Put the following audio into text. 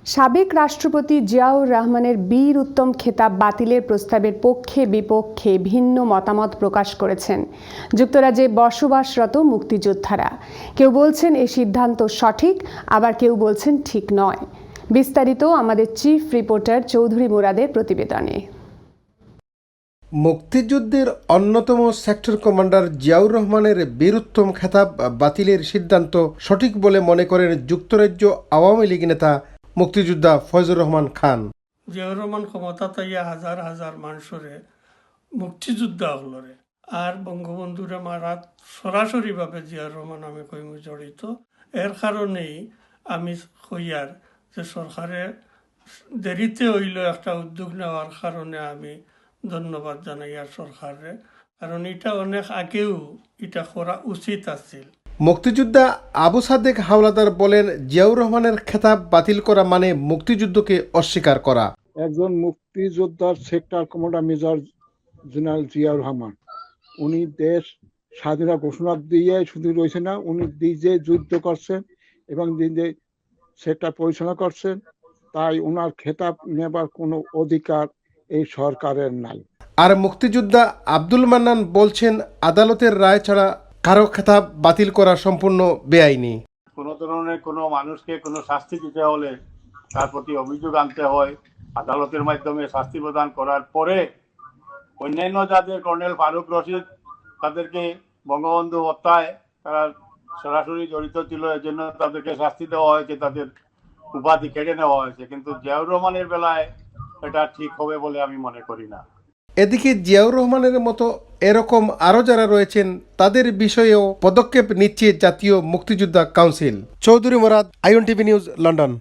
সাবেক রাষ্ট্রপতি জিয়াউর রহমানের বীর উত্তম খেতাব বাতিলের প্রস্তাবের পক্ষে বিপক্ষে ভিন্ন মতামত প্রকাশ করেছেন যুক্তরাজ্যে বসবাসরত মুক্তিযোদ্ধারা। কেউ বলছেন এই সিদ্ধান্ত সঠিক, আবার কেউ বলছেন ঠিক নয়। বিস্তারিত আমাদের চিফ রিপোর্টার চৌধুরী মুরাদের প্রতিবেদনে। মুক্তিযুদ্ধের অন্যতম সেক্টর কমান্ডার জিয়াউর রহমানের বীরুত্তম খেতাব বাতিলের সিদ্ধান্ত সঠিক বলে মনে করেন যুক্তরাজ্য আওয়ামী লীগ নেতা মুক্তিযোদ্ধা ফয়জুর রহমান খান। জিয়াউর রহমান ক্ষমতা তাইয়া হাজার হাজার মানুষরে মুক্তিযোদ্ধা হলরে আর বঙ্গবন্ধুরে মারাত সরাসরিভাবে জিয়াউর রহমান আমি কইমু জড়িত। এর কারণেই আমি কইয়ার যে সরকারে দেরিতে হইল একটা উদ্যোগ নেওয়ার কারণে আমি ধন্যবাদ জানাই আর সরকারে, কারণ এটা অনেক আগেও এটা করা উচিত আছিল। মুক্তিযোদ্ধা আবু সাদেক হাওলাদার বলেন, জিয়াউর রহমানের খেতাব বাতিল করা মানে মুক্তিযুদ্ধকে অস্বীকার করা। একজন মুক্তিযোদ্ধার sector commander major general Ziaur Rahman, উনি দেশ স্বাধীনতা ঘোষণা দিয়ে শুধু রয়েছে না, উনি নিজে যুদ্ধ করছেন এবং নিজে সেক্টর পরিচালনা করছেন। তাই ওনার খেতাব নেবার কোনো অধিকার এই সরকারের নাই। আর মুক্তিযোদ্ধা আব্দুল মান্নান বলছেন, আদালতের রায় ছাড়া কারো খেতাব বাতিল করা সম্পূর্ণ বেআইনি। কোনো ধরনের কোনো মানুষকে কোনো শাস্তি দিতে হলে তার প্রতি অভিযোগ আনতে হয়, আদালতের মাধ্যমে শাস্তি প্রদান করার পরে অন্যান্য যাদের কর্নেল ফারুক রশিদ তাদেরকে বঙ্গবন্ধু হত্যায় তারা সরাসরি জড়িত ছিল, এজন্য তাদেরকে শাস্তি দেওয়া হয়েছে, তাদের উপাধি কেড়ে নেওয়া হয়েছে। কিন্তু জিয়াউর রহমানের বেলায় এটা ঠিক হবে বলে আমি মনে করি না। এদিকে জিয়াউর রহমানের মতো এরকম আরও যারা রয়েছেন তাদের বিষয়েও পদক্ষেপ নিচ্ছে জাতীয় মুক্তিযোদ্ধা council. Chowdhury Murad, INTV news, London.